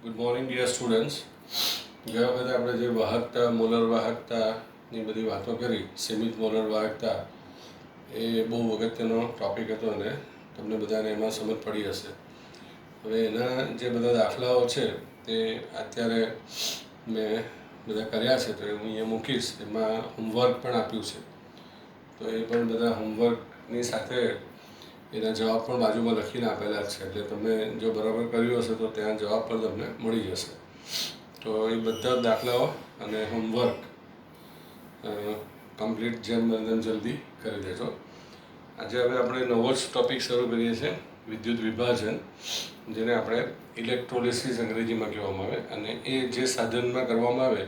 Good morning dear students. ગયા વખતે આપણે જે વાહકતા, મોલર વાહકતાની બધી વાતો કરી, સીમિત મોલર વાહકતા, એ બહુ અગત્યનો ટૉપિક હતો અને તમને બધાને એમાં સમજ પડી હશે. હવે એના જે બધા દાખલાઓ છે તે અત્યારે મેં બધા કર્યા છે, તો હું અહીંયા મૂકીશ. એમાં હોમવર્ક પણ આપ્યું છે, તો એ પણ બધા હોમવર્કની સાથે એના જવાબ પણ બાજુમાં લખીને આપેલા છે, એટલે તમે જો બરાબર કર્યું હશે તો ત્યાં જવાબ પણ તમને મળી જશે. તો એ બધા દાખલાઓ અને હોમવર્ક કમ્પ્લીટ જેમ બને તેમ જલ્દી કરી દેજો. આજે હવે આપણે નવો જ ટૉપિક શરૂ કરીએ છીએ, વિદ્યુત વિભાજન, જેને આપણે ઇલેક્ટ્રોલિસિસ અંગ્રેજીમાં કહેવામાં આવે, અને એ જે સાધનમાં કરવામાં આવે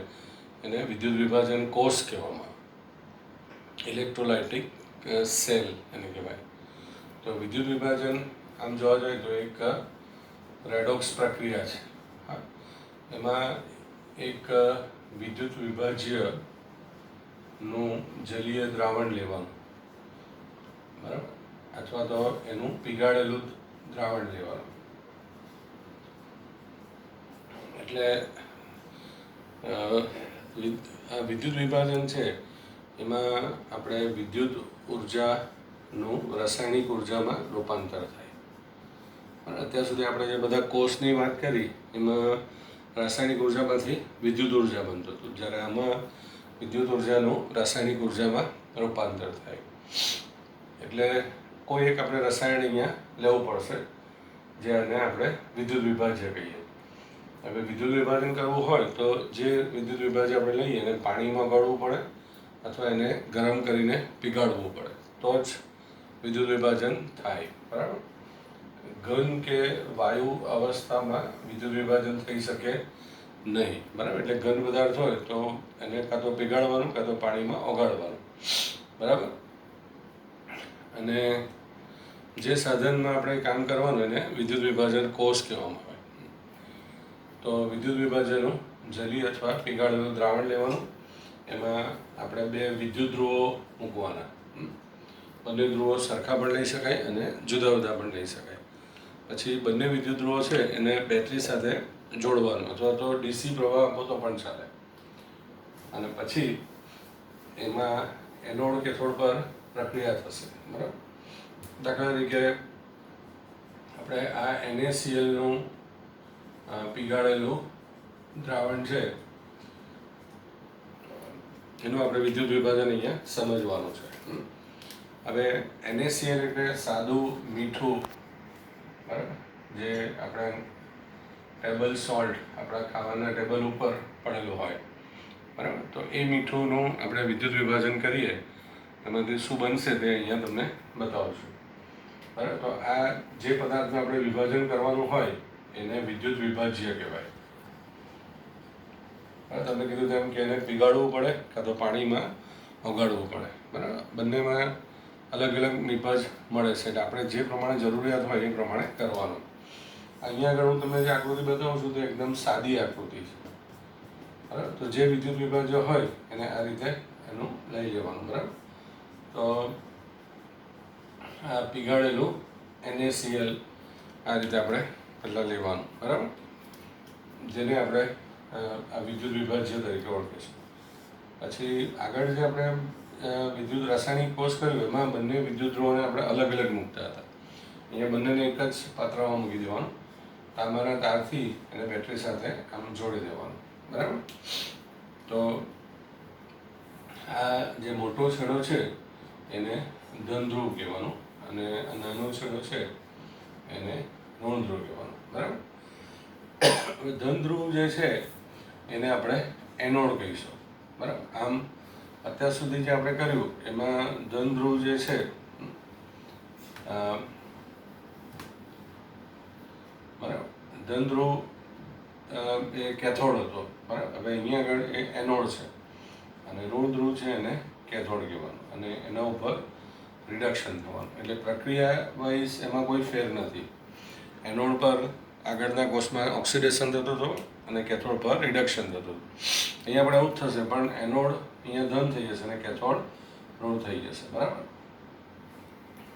એને વિદ્યુત વિભાજન કોષ કહેવામાં આવે. ઇલેક્ટ્રોલાઇટિક સેલ એને કહેવાય. તો વિદ્યુત વિભાજન આમ જોવા જઈએ તો એક રેડોક્સ પ્રક્રિયા છે. હા, એમાં એક વિદ્યુત વિભાજ્યનું જલીય દ્રાવણ લેવાનું, બરાબર, અથવા તો એનું પીગાળેલું દ્રાવણ લેવાનું. એટલે આ વિદ્યુત વિભાજન છે એમાં આપણે વિદ્યુત ઉર્જાનું રાસાયણિક ઉર્જામાં રૂપાંતર થાય. અત્યાર સુધી આપણે જે બધા કોષની વાત કરી એમાં રાસાયણિક ઉર્જામાંથી વિદ્યુત ઉર્જા બનતું હતું, જ્યારે આમાં વિદ્યુત ઉર્જાનું રાસાયણિક ઉર્જામાં રૂપાંતર થાય. એટલે કોઈ એક આપણે રસાયણ અહીંયા લેવું પડશે, જેને આપણે વિદ્યુત વિભાજ્ય કહીએ. હવે વિદ્યુત વિભાજન કરવું હોય તો જે વિદ્યુત વિભાજ્ય આપણે લઈએ એને પાણીમાં ગળવું પડે અથવા એને ગરમ કરીને પીગાળવું પડે, તો જ વિદ્યુત વિભાજન થાય. બરાબર. ઘન કે વાયુ અવસ્થામાં વિદ્યુત વિભાજન થઈ શકે નહીં. બરાબર. એટલે ઘન પદાર્થ હોય તો એને કાં તો પીગાળવાનું કાં તો પાણીમાં ઓગાળવાનું. બરાબર. અને જે સાધનમાં આપણે કામ કરવાનું એને વિદ્યુત વિભાજન કોષ કહેવામાં આવે. તો વિદ્યુત વિભાજનનું જલી અથવા પીગાળેલું દ્રાવણ લેવાનું, એમાં આપણે બે વિદ્યુત ધ્રુવો મૂકવાના. બંને ધ્રુવો સરખા પણ લઈ શકાય અને જુદા જુદા પણ લઈ શકાય. પછી બંને વિદ્યુત ધ્રુવો છે એને બેટરી સાથે જોડવાનું, અથવા તો ડીસી પ્રવાહ આપો તો પણ ચાલે. અને પછી એમાં એનોડ કેથોડ પર પ્રક્રિયા થશે. બરાબર. દાખલા તરીકે આપણે આ NaClનું પીગાળેલું દ્રાવણ છે એનું આપણે વિદ્યુત વિભાજન અહીંયા સમજવાનું છે. હવે NaCl એટલે સાદું મીઠું, બરાબર, જે આપણે ટેબલ સોલ્ટ આપણા ખાવાના ટેબલ ઉપર પડેલું હોય, બરાબર. તો એ મીઠુંનું આપણે વિદ્યુત વિભાજન કરીએ એમાંથી શું બનશે તે અહીંયા તમને બતાવું છું. બરાબર. તો આ જે પદાર્થનું આપણે વિભાજન કરવાનું હોય એને વિદ્યુત વિભાજ્ય કહેવાય. તમે કીધું તેમ કે એને પીગાળવું પડે કાં તો પાણીમાં ઓગાળવું પડે. બરાબર. બંનેમાં અલગ અલગ નિપજ મળે છે, એટલે આપણે જે પ્રમાણે જરૂરિયાત હોય એ પ્રમાણે કરવાનું. અહીંયા આગળ હું તમને જે આકૃતિ બતાવું છું તો એકદમ સાદી આકૃતિ છે. બરાબર. તો જે વિદ્યુત વિભાજ્ય હોય એને આ રીતે એનું લઈ લેવાનું. બરાબર. તો આ પીગાળેલું NaCl આ રીતે આપણે પહેલાં લેવાનું. બરાબર. જેને આપણે આ વિદ્યુત વિભાજ્ય તરીકે ઓળખીશું. પછી આગળ જે આપણે વિદ્યુત રાસાયણિક કોષ કર્યું એમાં બંને વિદ્યુત ધ્રુવોને આપણે અલગ અલગ મૂકતા હતા. અહીંયા બંનેને એક જ પાત્રમાં મૂકી દેવાનું, તાંબાના તારથી એને બેટરી સાથે આમ જોડી દેવાનું. બરાબર. તો આ જે મોટો છેડો છે એને ધન ધ્રુવ કહેવાનું, અને આ નાનો છેડો છે એને ઋણ ધ્રુવ કહેવાનું. બરાબર. હવે ધન ધ્રુવ જે છે એને આપણે એનોડ કહીશું. બરાબર. આમ અત્યાર સુધી જે આપણે કર્યું એમાં ધન ધ્રુવ જે છે બરાબર, ધન ધ્રુવ એ કેથોડ હતો. બરાબર. હવે અહીંયા આગળ એ એનોડ છે અને ઋણ ધ્રુવ છે એને કેથોડ કહેવાનું, અને એના ઉપર રિડક્શન થવાનું. એટલે પ્રક્રિયા વાઇઝ એમાં કોઈ ફેર નથી. એનોડ પર આગળના કોષમાં ઓક્સિડેશન થતું હતું અને કેથોડ પર રિડક્શન થતું હતું. અહીંયા આપણે આવું જ થશે, પણ એનોડ અહીંયા ધન થઈ જશે અને કેથોડ ઋણ થઈ જશે. બરાબર.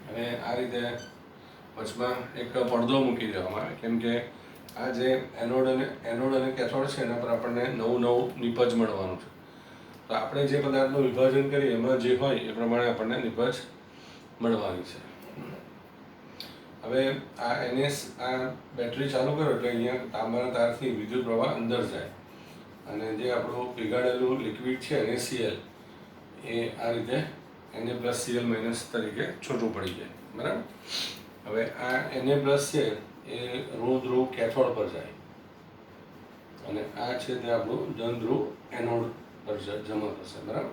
હવે આ રીતે વચમાં એક પડદો મૂકી દેવામાં આવે, કેમ કે આ જે એનોડ અને કેથોડ છે એના પર આપણને નવું નિપજ મળવાનું છે. તો આપણે જે પદાર્થનું વિભાજન કરીએ એમાં જે હોય એ પ્રમાણે આપણને નિપજ મળવાની છે. હવે આ બેટરી ચાલુ કરો એટલે અહીંયા તાંબાના તારથી વિદ્યુત પ્રવાહ અંદર જાય અને જે આપણું પીગાળેલું લિક્વિડ છે NaCl એ આ રીતે Na+Cl- તરીકે છૂટું પડી જાય. બરાબર. હવે આ Na+ છે એ ઋણ ધ્રુવ કેથોડ પર જાય અને આ છે તે આપણું ધન ધ્રુવ એનોડ પર જમા થશે. બરાબર.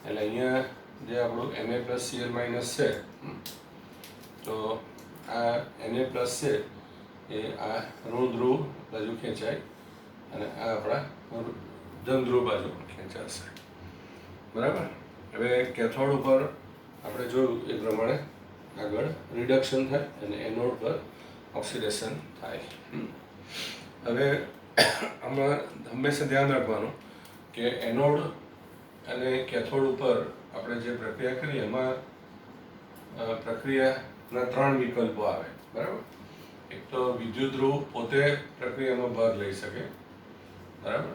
એટલે અહીંયા જે આપણું Na+Cl- છે તો આ Na+ છે એ આ ઋણ ધ્રુવ બાજુ ખેંચાય અને આ આપણા ધન ધ્રુવ બાજુ ખેંચાશે. બરાબર. હવે કેથોડ ઉપર આપણે જોયું એ પ્રમાણે આગળ રિડક્શન થાય અને એનોડ પર ઓક્સિડેશન થાય. હવે આમાં હંમેશા ધ્યાન રાખવાનું કે એનોડ અને કેથોડ ઉપર આપણે જે પ્રક્રિયા કરીએ એમાં પ્રક્રિયાના 3 વિકલ્પો આવે. બરાબર. એક તો વિદ્યુત ધ્રુવ પોતે પ્રક્રિયામાં ભાગ લઈ શકે. બરાબર.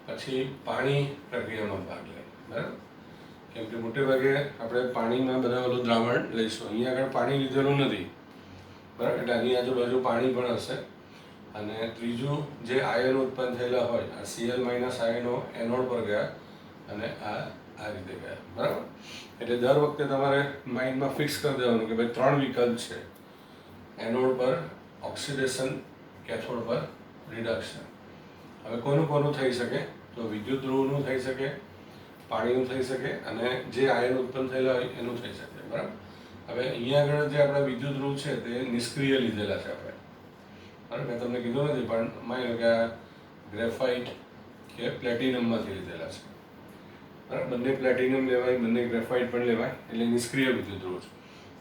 પછી પાણી પ્રક્રિયામાં ભાગ લે. બરાબર. કેમ કે મોટે ભાગે આપણે પાણીમાં બધા ઓલું દ્રાવણ લઈશું. અહીંયા આગળ પાણી લીધેલું નથી. બરાબર. એટલે આની આજુબાજુ પાણી પણ હશે. અને ત્રીજું જે આયન ઉત્પન્ન થયેલા હોય આ Cl- આયનો એનોડ પર ગયા અને આ રીતે ગયા. બરાબર. એટલે દર વખતે તમારે માઇન્ડમાં ફિક્સ કરી દેવાનું કે ભાઈ 3 વિકલ્પ છે. એનોડ પર ઓક્સિડેશન, કેથોડ પર રિડક્શન. હવે કોનું થઈ શકે? તો વિદ્યુત ધ્રુવનું થઈ શકે, પાણીનું થઈ શકે અને જે આયન ઉત્પન્ન થયેલા હોય એનું થઈ શકે. બરાબર. હવે અહીંયા આગળ જે આપણા વિદ્યુત ધ્રુવ છે તે નિષ્ક્રિય લીધેલા છે આપણે. બરાબર. મેં તમને કીધું નથી પણ માની લો કે આ ગ્રેફાઇટ કે પ્લેટિનમમાંથી લીધેલા છે. બરાબર. બંને પ્લેટિનમ લેવાય, બંને ગ્રેફાઇટ પણ લેવાય, એટલે નિષ્ક્રિય વિદ્યુત ધ્રુવ છે.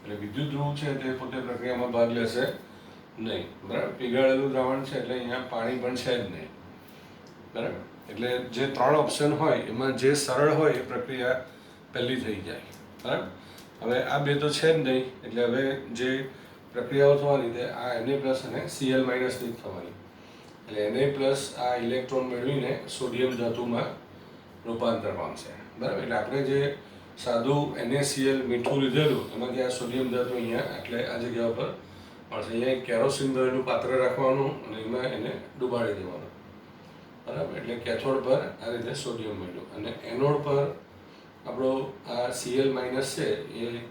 એટલે વિદ્યુત ધ્રુવ છે તે પોતે પ્રક્રિયામાં ભાગ લેશે નહીં. બરાબર. પીગાળેલું દ્રાવણ છે એટલે અહીંયા પાણી પણ છે જ નહીં. બરાબર. એટલે જે 3 ઓપ્શન હોય એમાં જે સરળ હોય એ પ્રક્રિયા પહેલી થઈ જાય. બરાબર. હવે આ બે તો છે જ નહીં એટલે હવે જે પ્રક્રિયાઓ થવાની તે આ Na+ અને Cl- ની થવાની. એટલે Na+ આ ઇલેક્ટ્રોન મેળવીને સોડિયમ ધાતુમાં રૂપાંતર પામશે. બરાબર. એટલે આપણે જે સાદું NaCl મીઠું લીધેલું એમાંથી આ સોડિયમ ધાતુ અહીંયા એટલે આ જગ્યા પર મળશે. અહીંયા એક કેરોસીન ભરેલું પાત્ર રાખવાનું અને એમાં એને ડુબાડી દેવાનું. બરાબર. એટલે કેથોડ પર આ રીતે સોડિયમ મળ્યું અને એનોડ પર આપણો આ Cl- છે એ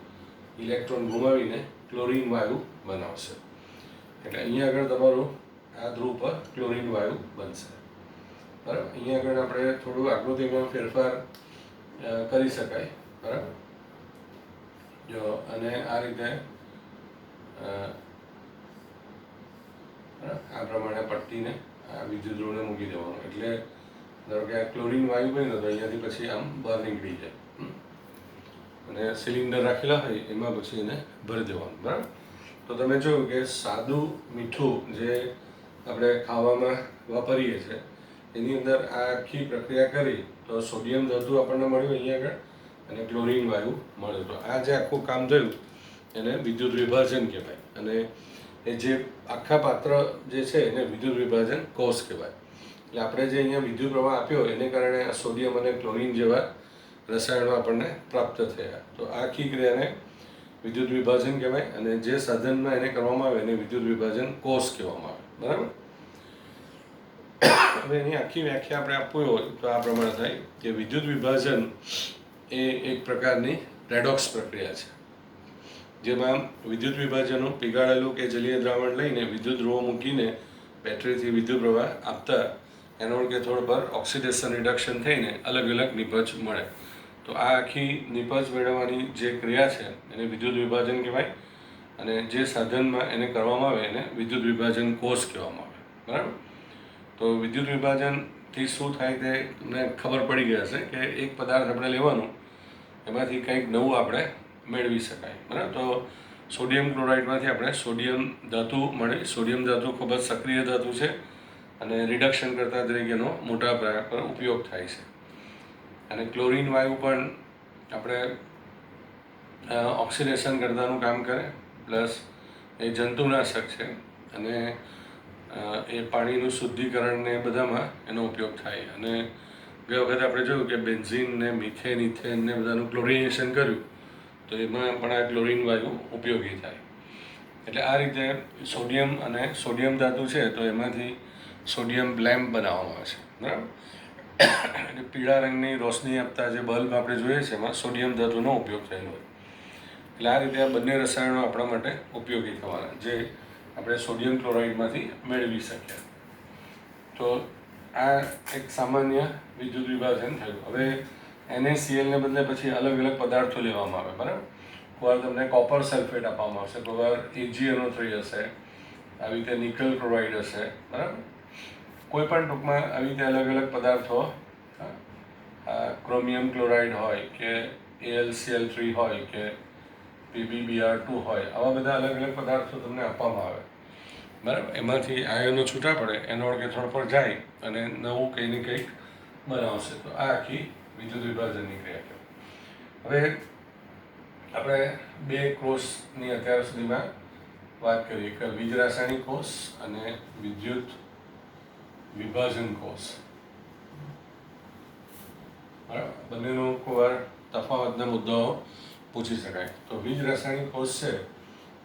ઇલેક્ટ્રોન ગુમાવીને ક્લોરીન વાયુ બનાવશે. એટલે અહીંયા આગળ તમારું આ ધ્રુવ પર ક્લોરીન વાયુ બનશે. બરાબર. અહીંયા આગળ આપણે થોડું આકૃતિમાં ફેરફાર કરી શકાય. બરાબર. જો અને આ રીતે આ પ્રમાણે પટ્ટીને આ વિદ્યુત ધ્રુવને મૂકી દેવાનું. એટલે ધારો કે આ ક્લોરીન વાયુ બન્યો તો અહીંયાથી પછી આમ બહાર નીકળી જાય અને સિલિન્ડર રાખેલા હોય એમાં પછી એને ભરી દેવાનું. બરાબર. તો તમે જોયું કે સાદું મીઠું જે આપણે ખાવામાં વાપરીએ છીએ એની અંદર આ આખી પ્રક્રિયા કરી તો સોડિયમ ધાતુ આપણને મળ્યું અહીંયા આગળ અને ક્લોરીન વાયુ મળ્યો. તો આ જે આખું કામ થયું એને વિદ્યુત વિભાજન કહેવાય અને એ જે આખા પાત્ર જે છે એને વિદ્યુત વિભાજન કોષ કહેવાય. એટલે આપણે જે અહીંયા વિદ્યુત પ્રવાહ આપ્યો એને કારણે આ સોડિયમ અને ક્લોરીન જેવા રસાયણો આપણને પ્રાપ્ત થયા. તો આ આખી ક્રિયાને વિદ્યુત વિભાજન કહેવાય અને જે સાધનમાં એને કરવામાં આવે એને વિદ્યુત વિભાજન કોષ કહેવામાં આવે. બરાબર. હવે એની આખી વ્યાખ્યા આપણે આપવી હોય તો આ પ્રમાણે થાય કે વિદ્યુત વિભાજન એ એક પ્રકારની રેડોક્સ પ્રક્રિયા છે જેમાં વિદ્યુત વિભાજનો પીગાળેલું કે જલીય દ્રાવણ લઈને વિદ્યુત ધ્રુવો મૂકીને બેટરીથી વિદ્યુત પ્રવાહ આપતા એનોડ કેથોડ પર ઓક્સિડેશન રિડક્શન થઈને અલગ અલગ નિપજ મળે. તો આ આખી નિપજ મેળવવાની જે ક્રિયા છે એને વિદ્યુત વિભાજન કહેવાય અને જે સાધનમાં એને કરવામાં આવે એને વિદ્યુત વિભાજન કોષ કહેવામાં આવે. બરાબર. તો વિદ્યુત વિભાજનથી શું થાય તે તમને ખબર પડી ગઈ હશે કે એક પદાર્થ આપણે લેવાનું એમાંથી કંઈક નવું આપણે મેળવી શકાય. બરાબર. તો સોડિયમ ક્લોરાઇડમાંથી આપણે સોડિયમ ધાતુ મળે. સોડિયમ ધાતુ ખૂબ જ સક્રિય ધાતુ છે અને રિડક્શન કરતા તરીકેનો મોટા પ્રકાર પર ઉપયોગ થાય છે. અને ક્લોરીન વાયુ પણ આપણે ઓક્સિડેશન કરતાનું કામ કરે પ્લસ એ જંતુનાશક છે અને એ પાણીનું શુદ્ધિકરણ ને બધામાં એનો ઉપયોગ થાય. અને ગઈ વખતે આપણે જોયું કે બેન્ઝીન ને મિથેન ઇથેન ને બધાનું ક્લોરિનેશન કર્યું તો એમાં પણ આ ક્લોરિન વાયુ ઉપયોગી થાય. એટલે આ રીતે સોડિયમ અને સોડિયમ ધાતુ છે તો એમાંથી સોડિયમ લેમ્પ બનાવવામાં આવે છે, બરાબર. એટલે પીળા રંગની રોશની આપતા જે બલ્બ આપણે જોઈએ છે એમાં સોડિયમ ધાતુનો ઉપયોગ થયેલો હોય. એટલે આ રીતે આ બંને રસાયણો આપણા માટે ઉપયોગી થવાના જે આપણે સોડિયમ ક્લોરાઇડમાંથી મેળવી શકીએ. તો આ એક સામાન્ય વિદ્યુત વિભાજન થયું. હવે NaCl બદલે પછી અલગ અલગ પદાર્થો લેવામાં આવે, બરાબર. કોઈ વાર તમને કોપર સલ્ફેટ આપવામાં આવશે, કોઈ વાર AgNO3 હશે, આવી રીતે નિકલ ક્લોરાઇડ હશે, બરાબર. કોઈ પણ ટૂંકમાં આવી રીતે અલગ અલગ પદાર્થો, ક્રોમિયમ ક્લોરાઇડ હોય કે AlCl3 હોય કે PbBr2 હોય, આવા બધા અલગ અલગ પદાર્થો તમને આપવામાં આવે, બરાબર. એમાંથી આયનો છૂટા પડે, એનોડ કેથોડ પર જાય અને નવું કંઈ ને કંઈક બનાવશે. તો આ આખી વિદ્યુત વિભાજનની ક્રિયા કહેવાય. હવે આપણે બે કોષની અત્યાર સુધીમાં વાત કરી, એક વીજ રાસાયણિક કોષ અને વિદ્યુત વિભાજન કોષ, બરાબર. બંનેનો કોઈ વાર તફાવતના મુદ્દાઓ પૂછી શકાય. તો વીજ રાસાયણિક કોષ છે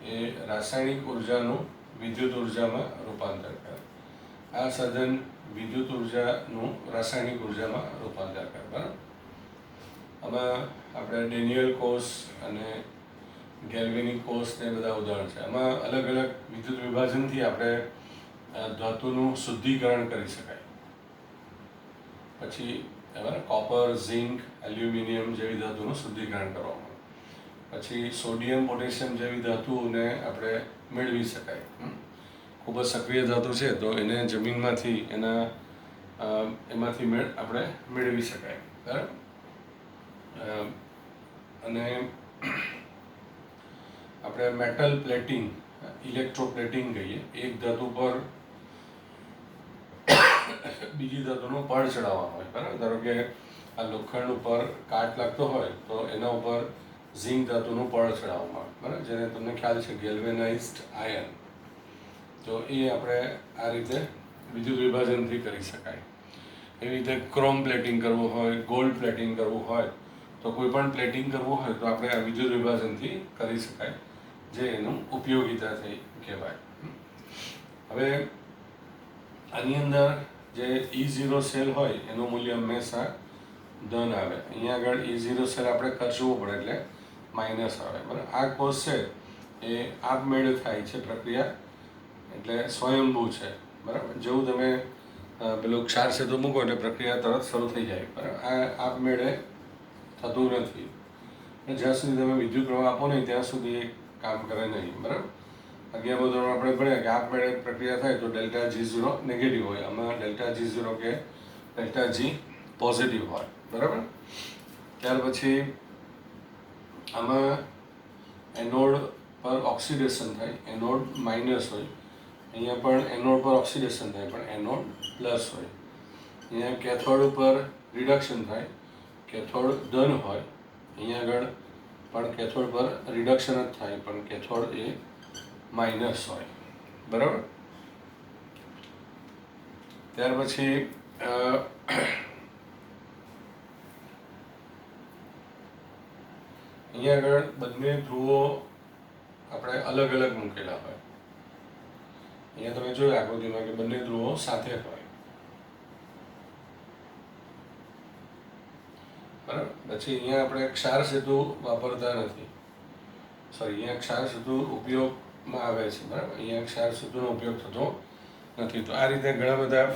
એ રાસાયણિક ઉર્જાનું વિદ્યુત ઉર્જામાં રૂપાંતર કરે. આ સાધન વિદ્યુત ઉર્જાનું રાસાયણિક ઉર્જામાં રૂપાંતર કરે, બરાબર. આમાં આપણે ડેનિયલ કોષ અને ગેલ્વેનિક કોષ ને બધા ઉદાહરણ છે. આમાં અલગ અલગ વિદ્યુત વિભાજનથી આપણે ધાતુનું શુદ્ધિકરણ કરી શકાય. પછી કોપર, ઝિંક, એલ્યુમિનિયમ જેવી ધાતુનું શુદ્ધિકરણ કરવામાં આવે. પછી સોડિયમ, પોટેશિયમ જેવી ધાતુઓને આપણે મેળવી શકાય. ખૂબ જ સક્રિય ધાતુ છે તો એને જમીનમાંથી એમાંથી આપણે મેળવી શકાય, બરાબર. અને આપણે મેટલ પ્લેટિંગ, ઇલેક્ટ્રોપ્લેટિંગ કહીએ. એક ધાતુ પર બીજી ધાતુનો પડ ચડાવવાનો હોય, બરાબર. ધારો કે આ લોખંડ ઉપર કાટ લાગતો હોય તો એના ઉપર ઝિંક ધાતુનું પડ ચડાવવામાં આવે, બરાબર, જેને તમને ખ્યાલ છે ગેલ્વેનાઇઝ્ડ આયન. તો એ આપણે આ રીતે વિદ્યુત વિભાજનથી કરી શકાય. એવી રીતે ક્રોમ પ્લેટિંગ કરવું હોય, ગોલ્ડ પ્લેટિંગ કરવું હોય, તો કોઈ પણ પ્લેટિંગ કરવું હોય તો આપણે આ વિદ્યુત વિભાજનથી કરી શકાય, જે એનું ઉપયોગિતા થઈ કહેવાય. હવે આની અંદર જે E0 સેલ હોય એનું મૂલ્ય હંમેશા ધન આવે. અહીંયા આગળ E0 સેલ આપણે ખર્ચવું પડે એટલે માઇનસ આવે, બરાબર. આ કોષ છે એ આપમેળે થાય છે પ્રક્રિયા, એટલે સ્વયંભૂ છે, બરાબર. જેવું તમે પેલું ક્ષાર સેતુ મૂકો એટલે પ્રક્રિયા તરત શરૂ થઈ જાય, બરાબર. આ આપમેળે થતું નથી. જ્યાં સુધી તમે વિદ્યુત પ્રવાહ આપો નહીં ત્યાં સુધી એ કામ કરે નહીં, બરાબર. 11મા ધોરણમાં આપણે ભણ્યા કે આપમેળે પ્રક્રિયા થાય તો ડેલ્ટા G0 નેગેટિવ હોય, આમાં ડેલ્ટા G0 કે ડેલ્ટા G પોઝિટિવ હોય, બરાબર. ત્યાર પછી આમાં એનોડ પર ઓક્સિડેશન થાય, એનોડ માઇનસ હોય. અહીંયા પણ એનોડ પર ઓક્સિડેશન થાય પણ એનોડ પ્લસ હોય. અહીંયા કેથોડ ઉપર રિડક્શન થાય, કેથોડ ધન હોય. અહીંયા આગળ પણ કેથોડ પર રિડક્શન જ થાય પણ કેથોડ એ માઇનસ હોય, બરાબર. ત્યાર પછી અહીંયા આગળ બંને ધ્રુવો આપણે અલગ અલગ મૂકેલા હોય. અહીંયા તમે જોયું આકૃતિમાં કે બંને ધ્રુવો સાથે હોય, બરાબર. પછી અહીંયા આપણે ક્ષાર સેતુ વાપરતા નથી, સોરી, અહીંયા ક્ષાર સેતુ ઉપયોગમાં આવે છે, બરાબર. અહીંયા ક્ષાર સેતુનો ઉપયોગ થતો નથી. તો આ રીતે ઘણા બધા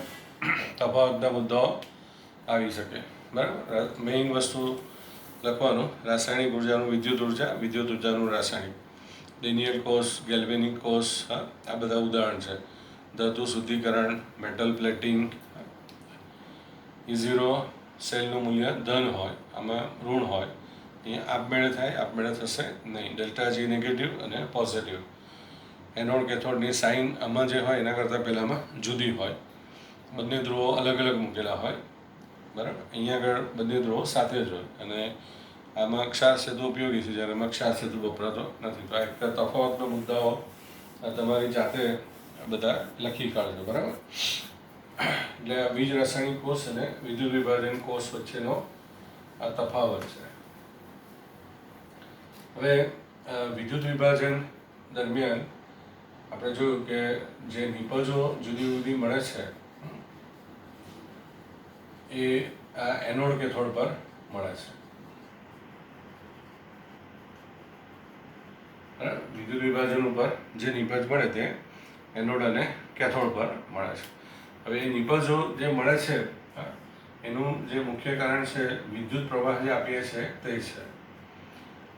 તફાવતના મુદ્દાઓ આવી શકે, બરાબર. મેઇન વસ્તુ લખવાનું રાસાયણિક ઉર્જાનું વિદ્યુત ઉર્જા, વિદ્યુત ઉર્જાનું રાસાયણિક. ડેનિયલ કોષ, ગેલ્વેનિક કોષ, આ બધા ઉદાહરણ છે. ધાતુ શુદ્ધિકરણ, મેટલ પ્લેટિંગ. E0 સેલનું મૂલ્ય ધન હોય, આમાં ઋણ હોય. અહીંયા આપમેળે થાય, આપમેળે થશે નહીં. ડેલ્ટા G નેગેટિવ અને પોઝિટિવ. એનોડ કેથોડની સાઇન આમાં જે હોય એના કરતાં પહેલાંમાં જુદી હોય. બંને ધ્રુવો અલગ અલગ મૂકેલા હોય, બરાબર. અહીંયા આગળ બંને ધ્રુવો સાથે જ હોય અને આમાં ક્ષાર સેતુ ઉપયોગી છે જ્યારે આમાં ક્ષાર સેતુ વપરાતો નથી. તો આ તફાવતના મુદ્દાઓ તમારી જાતે બધા લખી કાઢજો, બરાબર. એટલે આ બીજ રાસાયણિક કોષ અને વિદ્યુત વિભાજન કોષ વચ્ચેનો આ તફાવત છે. હવે વિદ્યુત વિભાજન દરમિયાન આપણે જોયું કે જે નિપજો જુદી જુદી મળે છે એ આ એનોડ કેથોડ પર મળે છે. વિદ્યુત વિભાજન ઉપર જે નિપજ મળે તે એનોડ અને કેથોડ પર મળે છે. હવે એ નિપજો જે મળે છે એનું જે મુખ્ય કારણ છે વિદ્યુત પ્રવાહ જે આપીએ છીએ તે છે.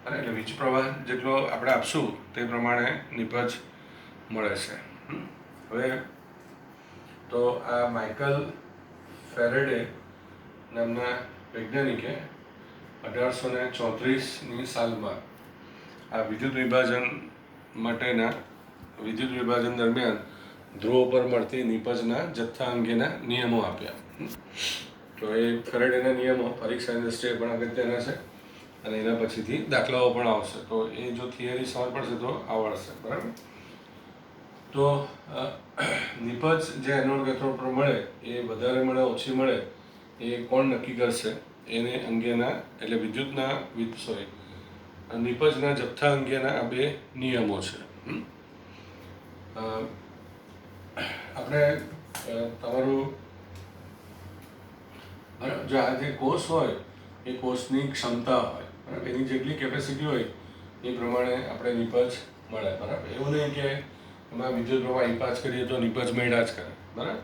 એટલે વીજ પ્રવાહ જેટલો આપણે આપશું તે પ્રમાણે નિપજ મળે છે. હવે તો આ માઇકલ ફેરેડે નામના વૈજ્ઞાનિકે 1834ની સાલમાં આ વિદ્યુત વિભાજન માટેના વિદ્યુત વિભાજન દરમિયાન ધ્રુવો પર મળતી નિપજના જથ્થા અંગેના નિયમો આપ્યા. તો એ ફેરેડેના નિયમો પરીક્ષાની દ્રષ્ટિએ પણ અગત્યના છે અને એના પછીથી દાખલાઓ પણ આવશે. તો એ જો થિયરી સમજ પડશે તો આવડશે, બરાબર. તો નિપજ જે એનોડ કેથોડ પર મળે એ વધારે મળે ઓછી મળે એ કોણ નક્કી કરશે એને અંગેના એટલે વિદ્યુતના નિપજના જથ્થા અંગેના આ બે નિયમો છે. આપણે તમારું જો આ જે કોષ હોય એ કોષની ક્ષમતા હોય, બરાબર. એની જેટલી કેપેસિટી હોય એ પ્રમાણે આપણે નિપજ મળે, બરાબર. એવું નહીં કે એમાં વિદ્યુત પ્રવાહ ઈપાસ કરીએ તો નિપજ મળ્યા જ કરે, બરાબર.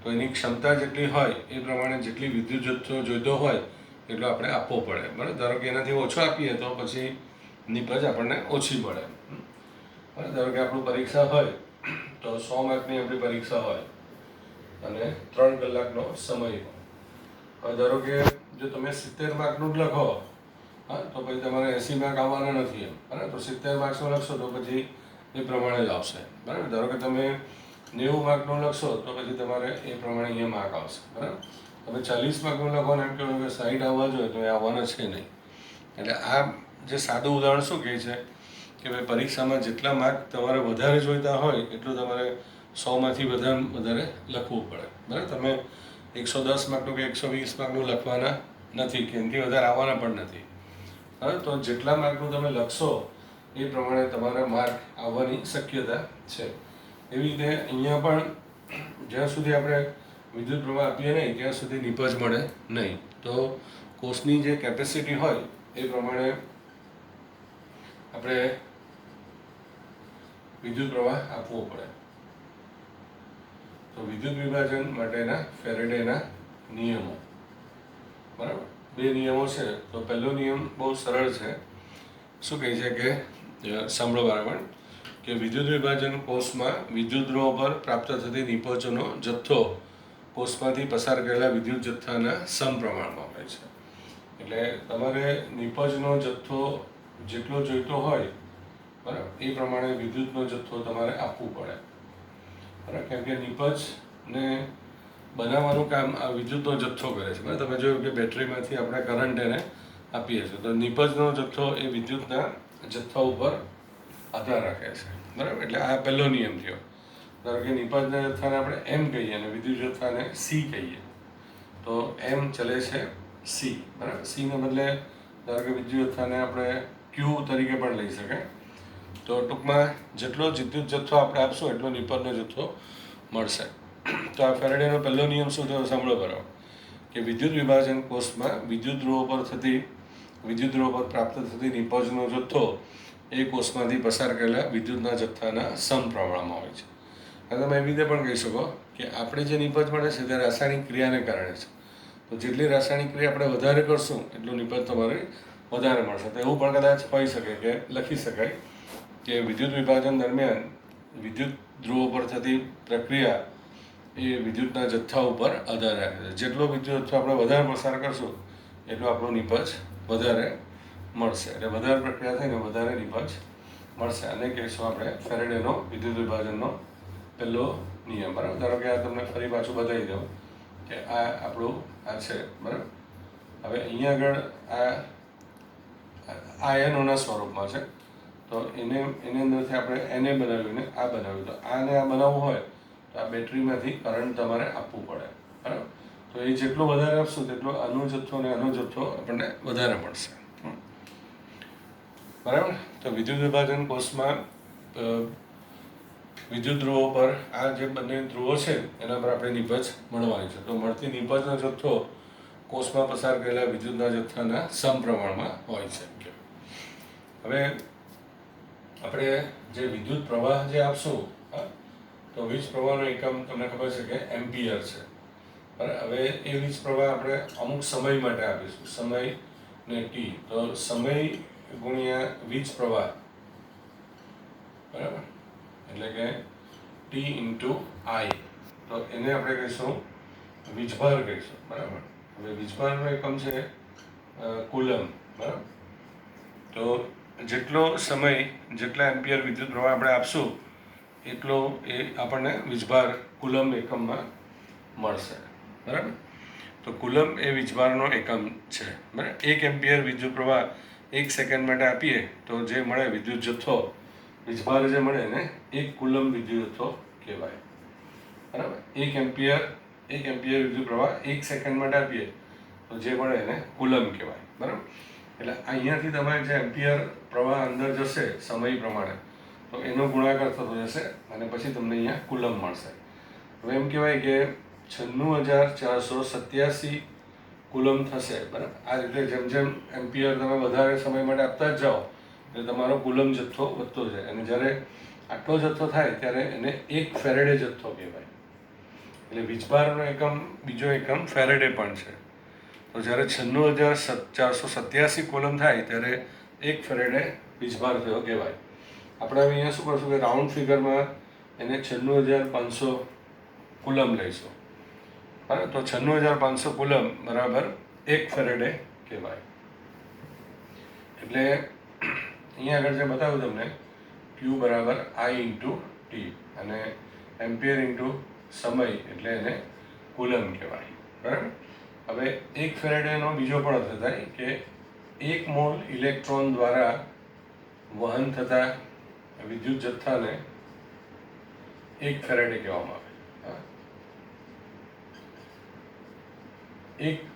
તો એની ક્ષમતા જેટલી હોય એ પ્રમાણે જેટલી વિદ્યુત જથ્થો જોઈતો હોય એટલો આપણે આપવો પડે, બરાબર. ધારો કે એનાથી ઓછો આપીએ તો પછી નિપજ આપણને ઓછી મળે. ધારો કે આપણું પરીક્ષા હોય તો 100 માર્કની આપણી પરીક્ષા હોય અને 3 કલાકનો સમય હોય. હવે ધારો કે જો તમે 70 માર્કનું જ લખો તો પછી તમારે 80 માર્ક આવવાના નથી એમ, બરાબર. તો 70 માર્ક્સનું લખશો તો પછી એ પ્રમાણે જ આવશે, બરાબર. ધારો કે તમે 90 માર્કનું લખશો તો પછી તમારે એ પ્રમાણે અહીંયા માર્ક આવશે, બરાબર. તમે 40 માર્કનું લખો ને એમ કહો કે 60 આવવા જોઈએ તો એ આવવાના છે નહીં. એટલે આ જે સાદું ઉદાહરણ શું કહે છે કે ભાઈ પરીક્ષામાં જેટલા માર્ક તમારે વધારે જોઈતા હોય એટલું તમારે 100માંથી વધારે લખવું પડે, બરાબર. તમે 110 માર્કનું કે 120 માર્કનું લખવાના નથી કે એનાથી વધારે આવવાના પણ નથી, બરાબર. તો જેટલા માર્કનું તમે લખશો એ પ્રમાણે તમારા માર્ક આવવાની શક્યતા છે. એવી રીતે અહીંયા પણ જ્યાં સુધી આપણે વિદ્યુત પ્રવાહ આપીએ નહીં ત્યાં સુધી નિપજ મળે નહીં. તો કોષની જે કેપેસિટી હોય એ પ્રમાણે આપણે વિદ્યુત પ્રવાહ આપવો પડે. તો વિદ્યુત વિભાજન માટેના ફેરેડેના નિયમો, બરાબર. 2 નિયમો છે. તો પહેલો નિયમ બહુ સરળ છે. શું કહે છે કે સાંભળો બરાબર કે વિદ્યુત વિભાજન કોષમાં વિદ્યુત ધ્રુવો પર પ્રાપ્ત થતી નિપજોનો જથ્થો કોષમાંથી પસાર કરેલા વિદ્યુત જથ્થાના સમપ્રમાણમાં હોય છે. એટલે તમારે નિપજનો જથ્થો જેટલો જોઈતો હોય, બરાબર, એ પ્રમાણે વિદ્યુતનો જથ્થો તમારે આપવું પડે, બરાબર. કેમ કે નિપજને બનાવવાનું કામ આ વિદ્યુતનો જથ્થો કરે છે, બરાબર. તમે જોયું કે બેટરીમાંથી આપણે કરંટ એને આપીએ છીએ તો નિપજનો જથ્થો એ વિદ્યુતના જથ્થા ઉપર આધાર રાખે છે, બરાબર. એટલે આ પહેલો નિયમ થયો. ધારો કે નિપજના જથ્થાને આપણે એમ કહીએ અને વિદ્યુત જથ્થાને સી કહીએ તો એમ ચલે છે સી, બરાબર. સીને બદલે ધારો કે વિદ્યુત જથ્થાને આપણે ક્યુ તરીકે પણ લઈ શકાય. તો ટૂંકમાં જેટલો વિદ્યુત જથ્થો આપણે આપશું એટલો નિપજનો જથ્થો મળશે. તો આ ફેરેડેનો પહેલો નિયમ શું થયો સાંભળો બરાબર કે વિદ્યુત વિભાજન કોષમાં વિદ્યુત ધ્રુવો પર પ્રાપ્ત થતી નિપજનો જથ્થો એ કોષમાંથી પસાર કરેલા વિદ્યુતના જથ્થાના સમપ્રમાણમાં હોય છે. અને તમે એવી રીતે પણ કહી શકો કે આપણે જે નિપજ મળે છે તે રાસાયણિક ક્રિયાને કારણે છે. તો જેટલી રાસાયણિક ક્રિયા આપણે વધારે કરશું એટલું નિપજ તમારે વધારે મળશે. તો એવું પણ કદાચ હોઈ શકે કે લખી શકાય કે વિદ્યુત વિભાજન દરમિયાન વિદ્યુત ધ્રુવો પર થતી પ્રક્રિયા એ વિદ્યુતના જથ્થા ઉપર આધાર રાખે છે. જેટલો વિદ્યુત જથ્થો આપણે વધારે પસાર કરશું એટલો આપણો નિપજ વધારે મળશે. એટલે વધારે પ્રક્રિયા થઈને વધારે નિપજ મળશે. અને કહીશું આપણે ફેરેડેનો વિદ્યુત વિભાજનનો પહેલો નિયમ, બરાબર. ધારો કે આ તમને ફરી પાછું બતાવી દઉં કે આ આપણું આ છે, બરાબર. હવે અહીંયા આગળ આ આયનોના સ્વરૂપમાં છે તો એની અંદરથી આપણે એને બનાવીને આ બનાવ્યું. તો આને આ બનાવવું હોય તો આ બેટરીમાંથી કરંટ તમારે આપવું પડે, બરાબર. તો એ જેટલો વધારે આપશું તેટલો આનો જથ્થો અને આનો જથ્થો આપણને વધારે મળશે, બરાબર. તો વિદ્યુત વિભાજન કોષમાં વિદ્યુત ધ્રુવો પર આ જે બંને ધ્રુવો છે એના પર આપણે નિપજ મળવાની છે. તો મળતી નિપજનો જથ્થો કોષમાં પસાર કરેલા વિદ્યુતના જથ્થાના સમપ્રમાણમાં હોય છે. હવે આપણે જે વિદ્યુત પ્રવાહ જે આપશું, તો વીજ પ્રવાહનો એકમ તમને ખબર છે કે એમ્પિયર છે, બરાબર. હવે એ વીજ પ્રવાહ આપણે અમુક સમય માટે આપીશું, સમય ને ટી. તો સમય ગુણ્યા વીજ પ્રવાહ, બરાબર, એટલે કે ટી ઇન્ટુ આઈ. તો એને આપણે કહીશું વીજભાર કહીશું, બરાબર. હવે વીજભારનો એકમ છે કુલમ, બરાબર. તો જેટલો સમય જેટલા એમ્પિયર વિદ્યુત પ્રવાહ આપણે આપશું એટલો એ આપણને વીજભાર કુલમ એકમમાં મળશે, બરાબર. તો કુલમ એ વીજભારનો એકમ છે, બરાબર. 1 એમ્પિયર વિદ્યુત પ્રવાહ 1 સેકન્ડ માટે આપીએ તો જે મળે વિદ્યુત જથ્થો, વીજભાર જે મળે એને 1 કુલમ વિદ્યુત જથ્થો કહેવાય, બરાબર. 1 એમ્પિયર વિદ્યુત પ્રવાહ 1 સેકન્ડ માટે આપીએ તો જે મળે એને કુલમ કહેવાય, બરાબર. એટલે અહીંયાથી તમારે જે એમ્પિયર પ્રવાહ અંદર જશે સમય પ્રમાણે, તો એનો ગુણાકાર થતો જશે અને પછી તમને અહીંયા કુલમ મળશે. હવે એમ કહેવાય કે 96,487 કુલમ થશે, બરાબર. આ રીતે જેમ જેમ એમ્પિયર તમે વધારે સમય માટે આપતા જ જાઓ એટલે તમારો કુલમ જથ્થો વધતો જાય અને જ્યારે આટલો જથ્થો થાય ત્યારે એને 1 ફેરેડે જથ્થો કહેવાય. એટલે વીજભારનો એકમ બીજો એકમ ફેરેડે પણ છે. તો જ્યારે 96,487 કુલમ થાય ત્યારે 1 ફેરેડે વીજભાર થયો કહેવાય. આપણે હવે અહીંયા શું કરશું કે રાઉન્ડ ફિગરમાં એને 96,500 કુલમ લઈશું, બરાબર. તો 96,500 કુલમ બરાબર 1 ફેરેડે કહેવાય. એટલે અહીંયા આગળ જે બતાવ્યું તમને ક્યુ બરાબર આઈ ઇન્ટુ ટી અને એમ્પિયર ઇન્ટુ સમય એટલે એને કુલમ કહેવાય, બરાબર. હવે 1 ફેરેડેનો બીજો પણ અર્થ થાય કે 1 મોલ ઇલેક્ટ્રોન દ્વારા વહન થતા વિદ્યુત જથ્થાને 1 ફેરેડે કહેવામાં આવે.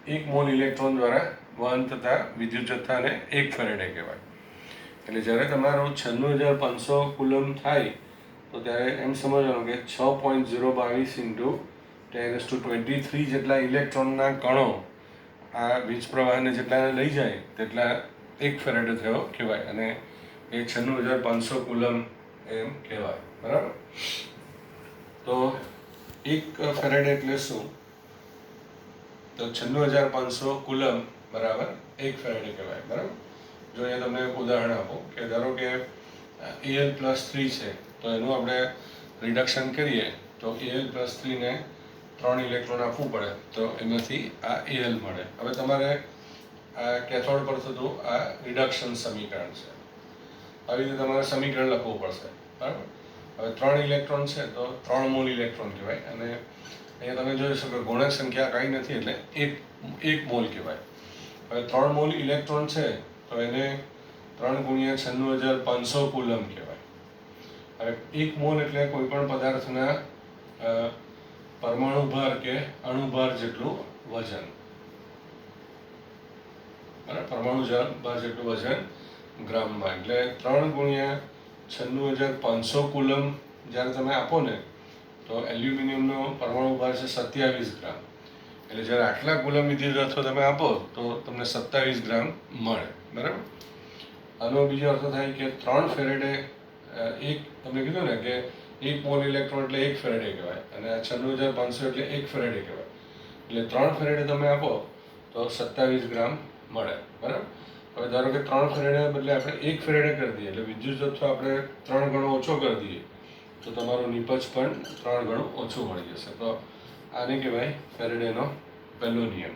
1 મોલ ઇલેક્ટ્રોન દ્વારા વહન થતા વિદ્યુત જથ્થાને 1 ફેરેડે કહેવાય. એટલે જ્યારે તમારું 96,500 કુલમ થાય તો ત્યારે એમ સમજવાનું કે 6.022 ઇન્ટુ 10⁻23 જેટલા ઇલેક્ટ્રોનના કણો આ વીજ પ્રવાહને જેટલાને લઈ જાય તેટલા 1 ફેરેડે થયો કહેવાય અને એ 96,500 કુલમ એમ કહેવાય, બરાબર. તો 1 ફેરેડે એટલે શું? તો 96,500 કુલમ બરાબર 1 ફેરેડે કહેવાય, બરાબર. જો અહીંયા તમને એક ઉદાહરણ આપો કે ધારો કે Al+3 છે તો એનું આપણે રિડક્શન કરીએ તો Al+3 ને 3 ઇલેક્ટ્રોન આપવું પડે તો એમાંથી આ Al મળે. હવે તમારે આ કેથોડ પર થતું આ રિડક્શન સમીકરણ છે. આવી રીતે તમારે સમીકરણ લખવું પડશે, બરાબર. હવે 3 ઇલેક્ટ્રોન છે તો 3 મોલ ઇલેક્ટ્રોન કહેવાય અને અહીંયા તમે જોઈ શકો ગુણક સંખ્યા કાંઈ નથી એટલે 1 મોલ કહેવાય. હવે 3 મોલ ઇલેક્ટ્રોન છે તો એને 3 ગુણ્યા 96,500 કુલમ કહેવાય. હવે 1 મોલ એટલે કોઈ પણ પદાર્થના પરમાણુ ભાર કે અણુભાર જેટલું વજન, બરાબર. પરમાણુ ભાર જેટલું વજન ગ્રામમાં. એટલે 3 ગુણ્યા 96,500 કુલમ જ્યારે તમે આપો ને તો એલ્યુમિનિયમનો પરમાણુ ભાર છે 27 ગ્રામ. એટલે જ્યારે આટલા કુલમ વિદ્યુત જથ્થો તમે આપો તો તમને 27 ગ્રામ મળે, બરાબર. આનો બીજો અર્થ થાય કે 3 ફેરેડે તમને કીધું ને કે 1 મોલ ઇલેક્ટ્રોન એટલે 1 ફેરેડે કહેવાય અને 96,500 એટલે 1 ફેરેડે કહેવાય. એટલે 3 ફેરેડે તમે આપો તો 27 ગ્રામ મળે, બરાબર. હવે ધારો કે 3 ફેરેડે બદલે આપણે 1 ફેરેડે કરી દઈએ એટલે વિદ્યુત જથ્થો આપણે 3 ગણો ઓછો કરી દઈએ તો તમારું નિપજ પણ 3 ગણું ઓછું મળી જશે. તો આને કહેવાય ફેરેડેનો પહેલો નિયમ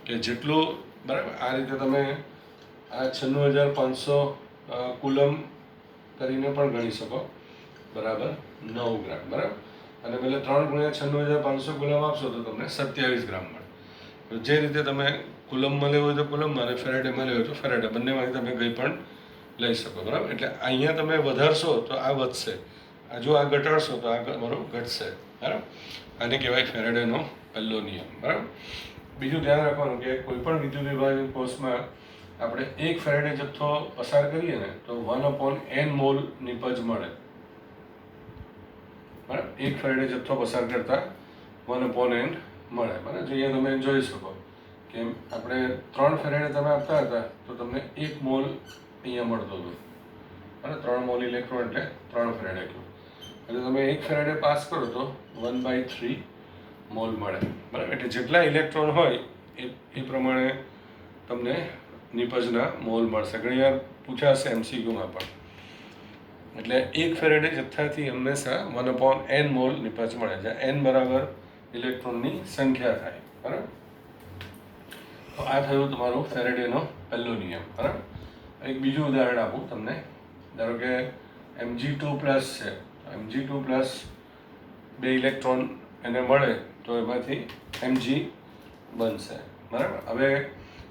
કે જેટલું, બરાબર. આ રીતે તમે આ 96,500 કુલમ કરીને પણ ગણી શકો, બરાબર 9 ગ્રામ, બરાબર. અને પહેલે 3 ગુણ્યા 96,500 કુલમ આપશો તો તમને 27 ગ્રામ મળે. જે રીતે તમે કુલમમાં લેવો હોય તો કુલમમાં અને ફેરેડેમાં લેવો હોય તો ફેરેડે, બંનેમાંથી તમે કંઈ પણ લઈ શકો, બરાબર. એટલે અહીંયા તમે વધારશો તો આ વધશે, જો આ ઘટાડશો તો આ તમારું ઘટશે, બરાબર. આને કહેવાય ફેરેડેનો પહેલો નિયમ, બરાબર. બીજું ધ્યાન રાખવાનું કે કોઈ પણ વિદ્યુત વિભાજન કોષમાં આપણે 1 ફેરેડે જથ્થો પસાર કરીએ ને તો 1/n મોલ નિપજ મળે, બરાબર. 1 ફેરેડે જથ્થો પસાર કરતા 1/n મળે, બરાબર. જો અહીંયા તમે જોઈ શકો કે આપણે 3 ફેરેડે તમે આપતા હતા તો તમને 1 મોલ અહીંયા મળતો હતો, બરાબર. 3 મોલ ઇલેક્ટ્રોન એટલે 3 ફેરેડે એટલું. એટલે તમે 1 ફેરેડે પાસ કરો તો 1/3 મોલ મળે, બરાબર. એટલે જેટલા ઇલેક્ટ્રોન હોય એ પ્રમાણે તમને નિપજના મોલ મળશે. ઘણીવાર પૂછાશે MCQમાં પણ. એટલે 1 ફેરેડે જથ્થાથી હંમેશા 1/n મોલ નિપજ મળે, જ્યાં n બરાબર ઇલેક્ટ્રોનની સંખ્યા થાય, બરાબર. તો આ થયું તમારું ફેરેડેનો પહેલો નિયમ, બરાબર. એક બીજું ઉદાહરણ આપું તમને. ધારો કે Mg2+ છે, Mg2+ 2 ઇલેક્ટ્રોન એને મળે તો એમાંથી Mg બનશે, બરાબર. હવે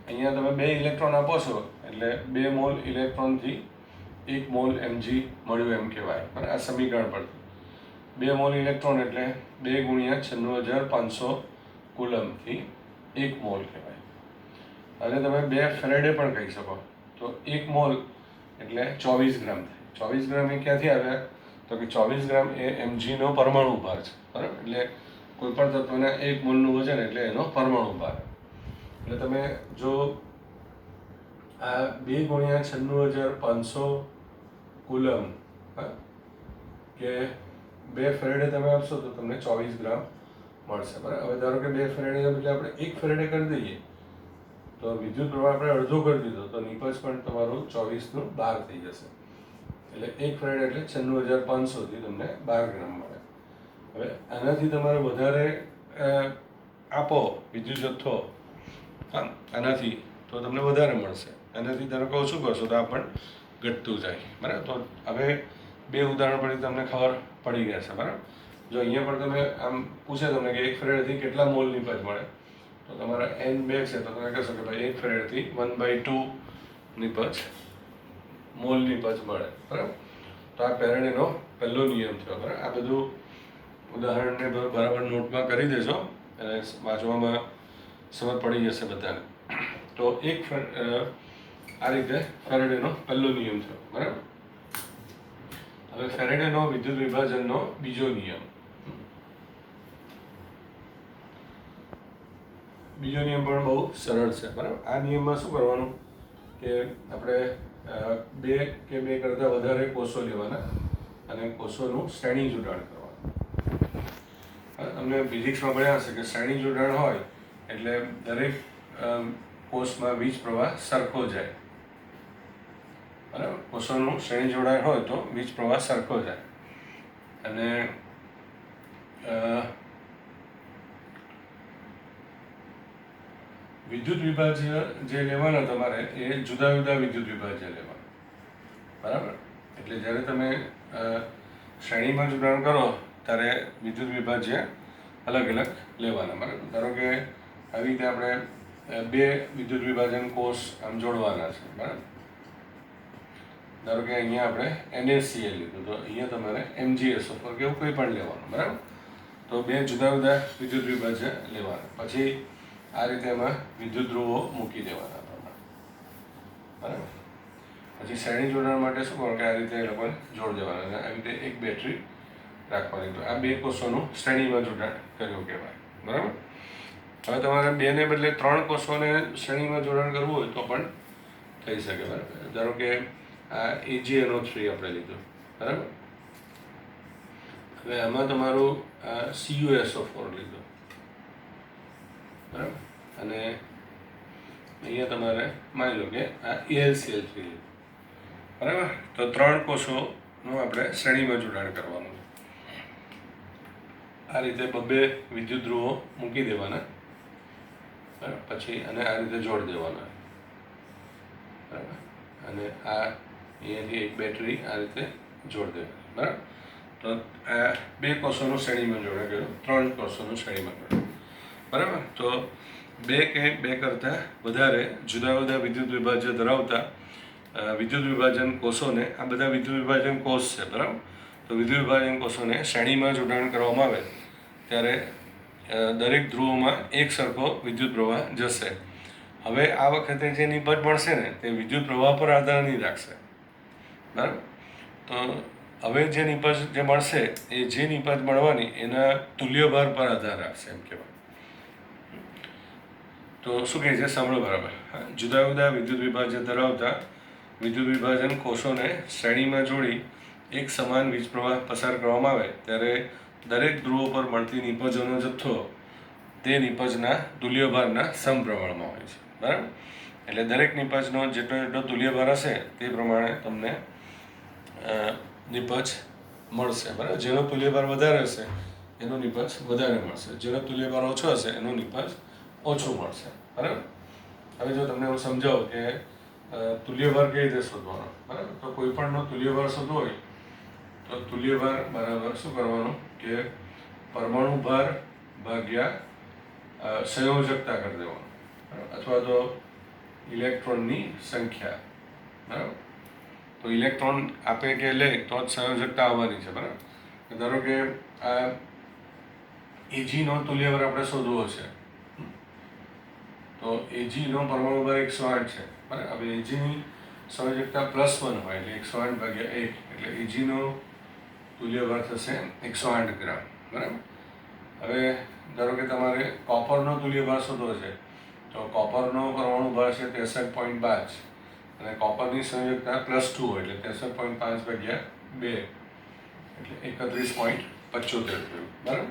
અહીંયા તમે 2 ઇલેક્ટ્રોન આપો છો એટલે 2 મોલ ઇલેક્ટ્રોનથી 1 મોલ Mg મળ્યું એમ કહેવાય, બરાબર. આ સમીકરણ પરથી 2 મોલ ઇલેક્ટ્રોન એટલે 2 × 96500 કુલમથી 1 મોલ કહેવાય. અને તમે 2 ફેરેડે પણ કહી શકો તો 1 મોલ એટલે 24 ગ્રામ થાય. 24 ગ્રામ એ ક્યાંથી આવ્યા તો કે 24 ગ્રામ એ Mgનો પરમાણુ ભાર છે, બરાબર. એટલે કોઈ પણ તત્વના 1 મોલનું વજન એટલે એનો પરમાણુ ભાર. એટલે તમે જો આ 2 × 96500 કુલમ કે 2 ફેરેડે તમે આપશો તો તમને 24 ગ્રામ મળશે, બરાબર. હવે ધારો કે 2 ફેરેડે બદલે આપણે 1 ફેરેડે કરી દઈએ તો વિદ્યુત પ્રવાહ આપણે અડધો કરી દીધો તો નિપજ પણ તમારું 24/12 થઈ જશે. એટલે 1 ફેરેડે એટલે 96500થી તમને 12 ગ્રામ મળે. હવે આનાથી તમારે વધારે આપો વિદ્યુત જથ્થો, હા, આનાથી તો તમને વધારે મળશે. આનાથી ધારો કે ઓછું કરશો તો આ પણ ઘટતું જાય, બરાબર. તો હવે 2 ઉદાહરણ પરથી તમને ખબર પડી ગયા છે, બરાબર. જો અહીંયા પણ તમે આમ પૂછે તમને કે 1 ફેરેડથી કેટલા મોલ નિપજ મળે તો તમારા n2 છે તો તમે કહેશો કે ભાઈ 1 ફેરેડથી 1/2 નિપજ મોલ નિપજ મળે, બરાબર. તો આ ફેરેડેનો પહેલો નિયમ થયો, બરાબર. આ બધું ઉદાહરણને બરાબર નોટમાં કરી દેજો અને વાંચવામાં સમજ પડી જશે બધાને. તો આ રીતે ફેરેડેનો પહેલો નિયમ થયો, બરાબર. હવે ફેરેડેનો વિદ્યુત વિભાજનનો બીજો નિયમ. બીજો નિયમ પણ બહુ સરળ છે, બરાબર. આ નિયમમાં શું કરવાનું કે આપણે 2 કે 2 કરતાં વધારે કોષો લેવાના અને કોષોનું શ્રેણી જોડાણ કરવાનું. તમને ફિઝિક્સમાં ભણ્યા હશે કે શ્રેણી જોડાણ હોય એટલે દરેક કોષમાં વીજ પ્રવાહ સરખો જાય, બરાબર. કોષોનું શ્રેણી જોડાણ હોય તો વીજ પ્રવાહ સરખો જાય. અને વિદ્યુત વિભાજ્ય જે લેવાના તમારે એ જુદા જુદા વિદ્યુત વિભાજ્ય લેવાના, બરાબર. એટલે જ્યારે તમે શ્રેણીમાં જોડાણ કરો ત્યારે વિદ્યુત વિભાજ્ય અલગ અલગ લેવાના, બરાબર. ધારો કે આવી રીતે આપણે 2 વિદ્યુત વિભાજન કોષ આમ જોડવાના છે, બરાબર. ધારો કે અહીંયા આપણે NaCl લીધું તો અહીંયા તમારે MgSO4 કે એવું કંઈ પણ લેવાનું, બરાબર. તો 2 જુદા જુદા વિદ્યુત વિભાજ્ય લેવાના. પછી આ રીતે એમાં વિદ્યુત ધ્રુવો મૂકી દેવાના તમારે, બરાબર. પછી શ્રેણી જોડાણ માટે શું કરવાનું કે આ રીતે એ લોકોને જોડ દેવાના અને આવી રીતે એક બેટરી રાખવાની. તો આ 2 કોષોનું શ્રેણીમાં જોડાણ કર્યું કહેવાય, બરાબર. હવે તમારે 2 ને બદલે 3 કોષોને શ્રેણીમાં જોડાણ કરવું હોય તો પણ થઈ શકે, બરાબર. ધારો કે આ AgNO3 આપણે લીધું, બરાબર. હવે આમાં તમારું CuSO4 લીધું, બરાબર. અને અહીંયા તમારે માની લો કે આ AlCl3 લીધું, બરાબર. તો 3 કોષોનું આપણે શ્રેણીમાં જોડાણ કરવાનું. આ રીતે 2 વિદ્યુત ધ્રુવો મૂકી દેવાના, બરાબર. પછી અને આ રીતે જોડ દેવાના, બરાબર. અને આ અહીંયાથી એક બેટરી આ રીતે જોડ દેવાની, બરાબર. તો આ 2 કોષોનું શ્રેણીમાં જોડાણ કર્યું, 3 કોષોનું શ્રેણીમાં જોડાણ, બરાબર. તો 2 કે 2 કરતાં વધારે જુદા જુદા વિદ્યુત વિભાજ્ય ધરાવતા વિદ્યુત વિભાજન કોષોને, આ બધા વિદ્યુત વિભાજન કોષ છે, બરાબર. તો વિદ્યુત વિભાજન કોષોને શ્રેણીમાં જોડાણ કરવામાં આવે ત્યારે દરેક ધ્રુવોમાં એક સરખો વિદ્યુત પ્રવાહ જશે. હવે આ વખતે જે નિપજ મળશે ને તે વિદ્યુત પ્રવાહ પર આધાર નહીં રાખશે, બરાબર. તો હવે જે નિપજ જે મળશે એ જે નિપજ મળવાની એના તુલ્યભાર પર આધાર રાખશે, એમ કહેવાય. તો શું કહે છે, સાંભળો બરાબર. જુદા જુદા વિદ્યુત વિભાજન ધરાવતા વિદ્યુત વિભાજન કોષોને શ્રેણીમાં જોડી એક સમાન વીજ પ્રવાહ પસાર કરવામાં આવે ત્યારે દરેક ધ્રુવો પર મળતી નિપજોનો જથ્થો તે નિપજના તુલ્યભારના સમપ્રમાણમાં હોય છે, બરાબર. એટલે દરેક નિપજનો જેટલો તુલ્યભાર હશે તે પ્રમાણે તમને નિપજ મળશે, બરાબર. જેનો તુલ્યભાર વધારે હશે એનો નિપજ વધારે મળશે, જેનો તુલ્યભાર ઓછો હશે એનો નિપજ ઓછું મળશે, બરાબર. હવે જો તમને હું સમજાવું કે તુલ્યભાર કઈ રીતે શોધવાનો, બરાબર. તો કોઈ પણનો તુલ્યભાર શોધવો હોય તો તુલ્યભાર બરાબર શું કરવાનું કે પરમાણુ ભાર ભાગ્યા સંયોજકતા કરી દેવાનું, બરાબર. અથવા તો ઇલેક્ટ્રોનની સંખ્યા, બરાબર. તો ઇલેક્ટ્રોન આપે કે લે તો જ સંયોજકતા આવવાની છે, બરાબર. ધારો કે આ એજીનો તુલ્યભાર આપણે શોધવો છે તો એજીનો પરમાણુ ભાર 108 છે, બરાબર. હવે એજીની સંયોજકતા +1 હોય એટલે 108 ભાગ્યા 1 એટલે એજીનો તુલ્યભાર થશે 108 ગ્રામ, બરાબર. હવે ધારો કે તમારે કોપરનો તુલ્યભાર શોધવો છે તો કોપરનો પરમાણુ ભાર છે 63.5 અને કોપરની સંયોજકતા +2 હોય એટલે 63.5 ભાગ્યા 2 એટલે 31.75 થયું, બરાબર.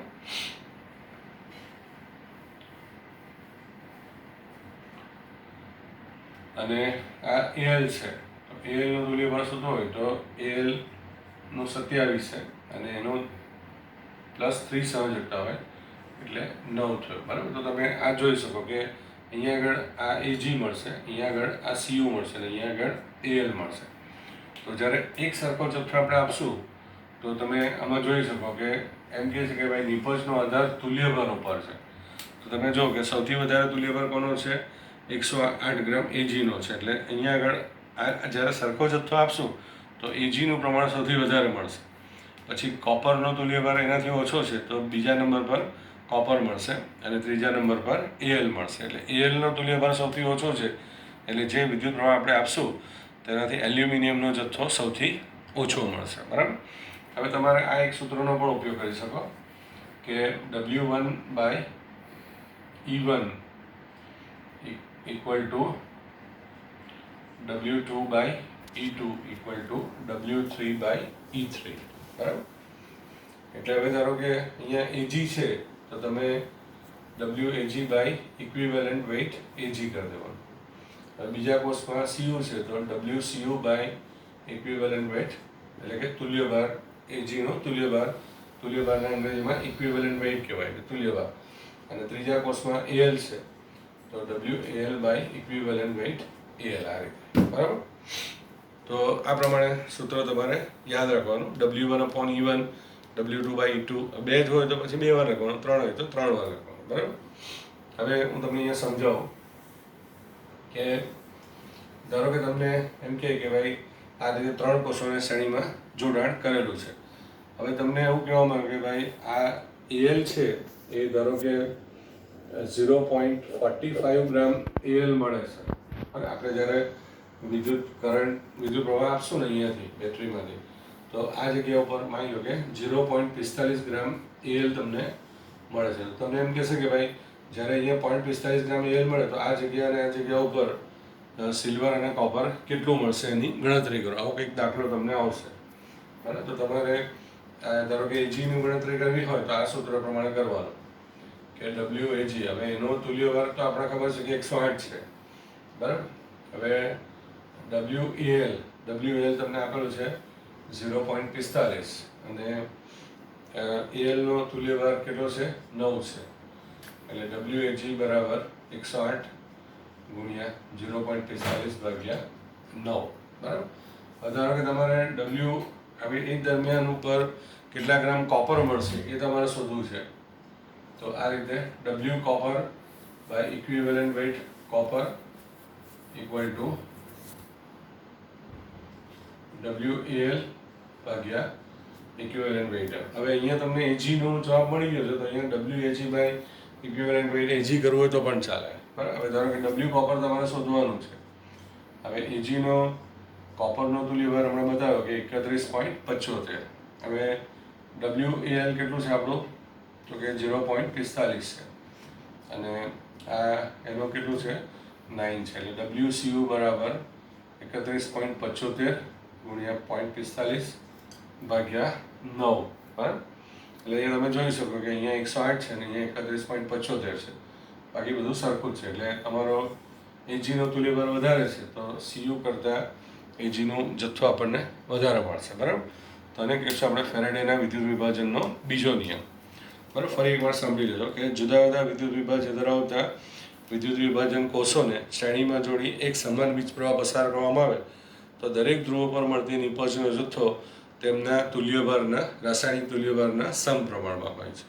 અને આ એલ છે તો એલનો તુલ્યભાર શોધવો હોય તો એલનું 27 છે અને એનો +3 સંયોજકતા હોય એટલે 9 થયો, બરાબર. તો તમે આ જોઈ શકો કે અહીંયા આગળ આ એજી મળશે, અહીંયા આગળ આ સીયુ મળશે અને અહીંયા આગળ એલ મળશે. તો જ્યારે એક સરખો જથ્થો આપણે આપશું તો તમે આમાં જોઈ શકો કે એમ કહે છે કે ભાઈ નિપજનો આધાર તુલ્યભાર ઉપર છે. તો તમે જો કે સૌથી વધારે તુલ્યભાર કોનો છે, 108 ગ્રામ એજીનો છે. એટલે અહીંયા આગળ આ જ્યારે સરખો જથ્થો આપશું તો એજીનું પ્રમાણ સૌથી વધારે મળશે. પછી કોપરનો તુલ્યભાર એનાથી ઓછો છે તો બીજા નંબર પર કોપર મળશે અને ત્રીજા નંબર પર એલ મળશે. એટલે એલનો તુલ્યભાર સૌથી ઓછો છે એટલે જે વિદ્યુત પ્રવાહ આપણે આપશું તેનાથી એલ્યુમિનિયમનો જથ્થો સૌથી ઓછો મળશે, બરાબર. હવે તમારે આ એક સૂત્રનો પણ ઉપયોગ કરી શકો કે W1/E1 equal to W2/E2 equal to W3/E3, બરાબર. એટલે હવે ધારો કે અહીંયા એજી છે તો તમે WAG બાય ઇક્વિવેલન્ટ વેઇટ એજી કરી દેવાનું. હવે બીજા કોર્સમાં CU છે તો WCU બાય ઇક્વિવેલન્ટ વેઇટ એટલે કે તુલ્યભાર, એજીનો તુલ્યભારના અંગ્રેજીમાં ઇક્વિવેલન્ટ વેઇટ કહેવાય કે તુલ્યભાર. અને ત્રીજા કોર્સમાં AL છે તો WAL by equivalent weight AL, આ રીતે, બરાબર. તો આ પ્રમાણે સૂત્ર તમારે યાદ રાખવાનું. W1/E1 W2/E2 બે જ હોય તો પછી 2 વાર લખવાનું, 3 હોય તો 3 વાર લખવાનું, બરાબર. હવે હું તમને અહીંયા સમજાવું કે ધારો કે તમને એમ કહે કે ભાઈ આ રીતે 3 કોષોને શ્રેણીમાં જોડાણ કરેલું છે. હવે તમને એવું કહેવામાં આવે કે ભાઈ આ AL છે એ ધારો કે 0.45 ગ્રામ AL મળે છે. અને આપણે જ્યારે વિદ્યુત પ્રવાહ આપશું ને અહીંયાથી બેટરીમાંથી તો આ જગ્યા ઉપર માની લો કે 0.45 ગ્રામ AL તમને મળે છે. તો તમને એમ કહેશે કે ભાઈ જ્યારે અહીંયા 0.45 ગ્રામ AL મળે તો આ જગ્યા અને આ જગ્યા ઉપર સિલ્વર અને કોપર કેટલું મળશે એની ગણતરી કરો. આવો કંઈક દાખલો તમને આવશે, બરાબર. તો તમારે ધારો કે એજીની ગણતરી કરવી હોય તો આ સૂત્ર પ્રમાણે કરવાનું કે WAG, હવે એનો તુલ્યભાર તો આપણે ખબર છે કે 108 છે, બરાબર. હવે WAL તમને આપેલું છે 0.45 અને ALનો તુલ્યભાર કેટલો છે, 9 છે. એટલે WAG બરાબર 108 ગુણ્યા 0.45 ભાગ્યા 9, બરાબર. ધારો કે તમારે હવે એ દરમિયાન ઉપર કેટલા ગ્રામ કોપર મળશે એ તમારે શોધવું છે. તો આ રીતે W copper by equivalent weight copper equal to WAL ભાગ્યા ઇક્વિવેલન્ટ વેઇટ. હવે અહીંયા તમને એજીનો જવાબ મળી ગયો છે, તો અહીંયા WAG બાય ઇક્વિવેલન્ટ વેઇટ એજી કરવું હોય તો પણ ચાલે. બરાબર. હવે ધારો કે W કોપર તમારે શોધવાનું છે. હવે એજીનો કોપરનો તુલ્યભાર હમણાં બતાવ્યો કે 31.75. હવે WAL કેટલું છે આપણું, તો કે 0.45 છે, અને આ એનો કેટલું છે 9 છે. એટલે WCU બરાબર 31.75 ગુણ્યા 0.45 ભાગ્યા 9. બરાબર. એટલે અહીંયા તમે જોઈ શકો કે અહીંયા 108 છે અને અહીંયા 31.75 છે. બાકી બધું સરખું જ છે. એટલે તમારો એજીનો તુલ્યભાર વધારે છે તો CU કરતાં એજીનો જથ્થો આપણને વધારે મળશે. બરાબર. તો આને કહીશું આપણે ફેરાડેના વિદ્યુત વિભાજનનો બીજો નિયમ. બરાબર. ફરી એકવાર સાંભળી લેજો કે જુદા જુદા વિદ્યુત વિભાજન ધરાવતા વિદ્યુત વિભાજન કોષોને શ્રેણીમાં જોડી એક સમાન વીજ પ્રવાહ પસાર કરવામાં આવે તો દરેક ધ્રુવો પર મળતી નિપજનો જથ્થો તેમના તુલ્યભારના રાસાયણિક તુલ્યભારના સમપ્રમાણમાં હોય છે.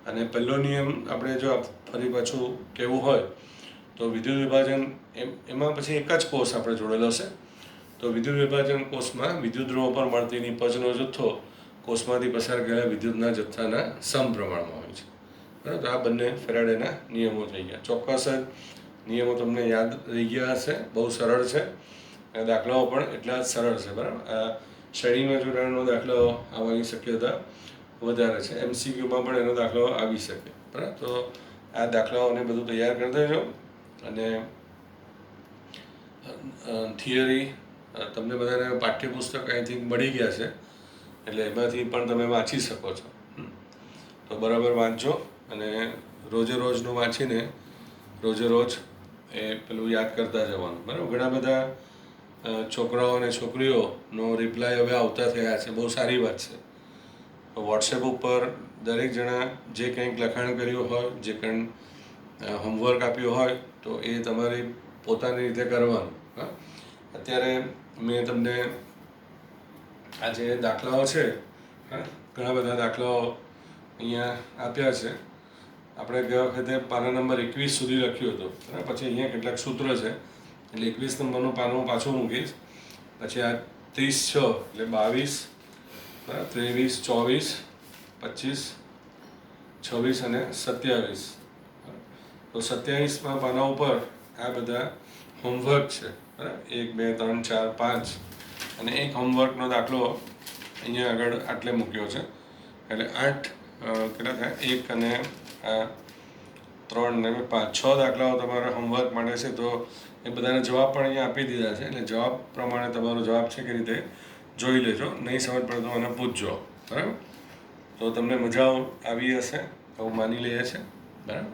અને પહેલો નિયમ આપણે જો ફરી પાછું કહેવું હોય તો વિદ્યુત વિભાજન એમાં પછી એક જ કોષ આપણે જોડેલો છે. તો વિદ્યુત વિભાજન કોષમાં વિદ્યુત ધ્રુવો પર મળતી નિપજનો જથ્થો કોષમાંથી પસાર કરેલા વિદ્યુતના જથ્થાના સમપ્રમાણમાં હોય છે. બરાબર. તો આ બંને ફેરાડેના નિયમો થઈ ગયા. ચોક્કસ જ નિયમો તમને યાદ રહી ગયા હશે. બહુ સરળ છે અને દાખલાઓ પણ એટલા જ સરળ છે. બરાબર. આ શ્રેણીમાં જોડાણનો દાખલો આવવાની શક્યતા વધારે છે. MCQમાં પણ એનો દાખલો આવી શકે. બરાબર. તો આ દાખલાઓને બધું તૈયાર કરી દેજો. અને થિયરી તમને બધાને પાઠ્યપુસ્તક અહીંથી મળી ગયા છે, એટલે એમાંથી પણ તમે વાંચી શકો છો. તો બરાબર વાંચજો અને રોજે રોજનું વાંચીને રોજે રોજ એ પેલું યાદ કરતા જવાનું. બરાબર. ઘણા બધા છોકરાઓ અને છોકરીઓનો રિપ્લાય હવે આવતા થયા છે. બહુ સારી વાત છે. વોટ્સએપ ઉપર દરેક જણા જે કંઈક લખાણ કર્યું હોય, જે કંઈ હોમવર્ક આપ્યું હોય તો એ તમારી પોતાની રીતે કરવાનું. હા. અત્યારે મેં તમને આ જે દાખલાઓ છે, હા, ઘણા બધા દાખલાઓ અહીંયા આપ્યા છે. આપણે ગયા વખતે પાના નંબર 21 સુધી લખ્યું હતું. બરાબર. પછી અહીંયા કેટલાક સૂત્ર છે, એટલે 21 નંબરનું પાનું પાછું મૂકીશ. પછી આ 30 6 એટલે 22, 23 24 25 26 અને 27. તો 27માં પાના ઉપર આ બધા હોમવર્ક છે. બરાબર. 1 2 3 4 5 અને એક હોમવર્કનો દાખલો અહીંયા આગળ આટલે મૂક્યો છે. એટલે 8 કેટલા થાય, 1 અને 3 ને 5 6 દાખલાઓ તમારા હોમવર્ક માટે છે. તો એ બધાના જવાબ પણ અહીંયા આપી દીધા છે. એટલે જવાબ પ્રમાણે તમારો જવાબ છે કે રીતે જોઈ લેજો. નહીં સમજ પડે તો મને પૂછજો. બરાબર. તો તમને મજા આવી હશે એવું માની લઈએ છીએ. બરાબર.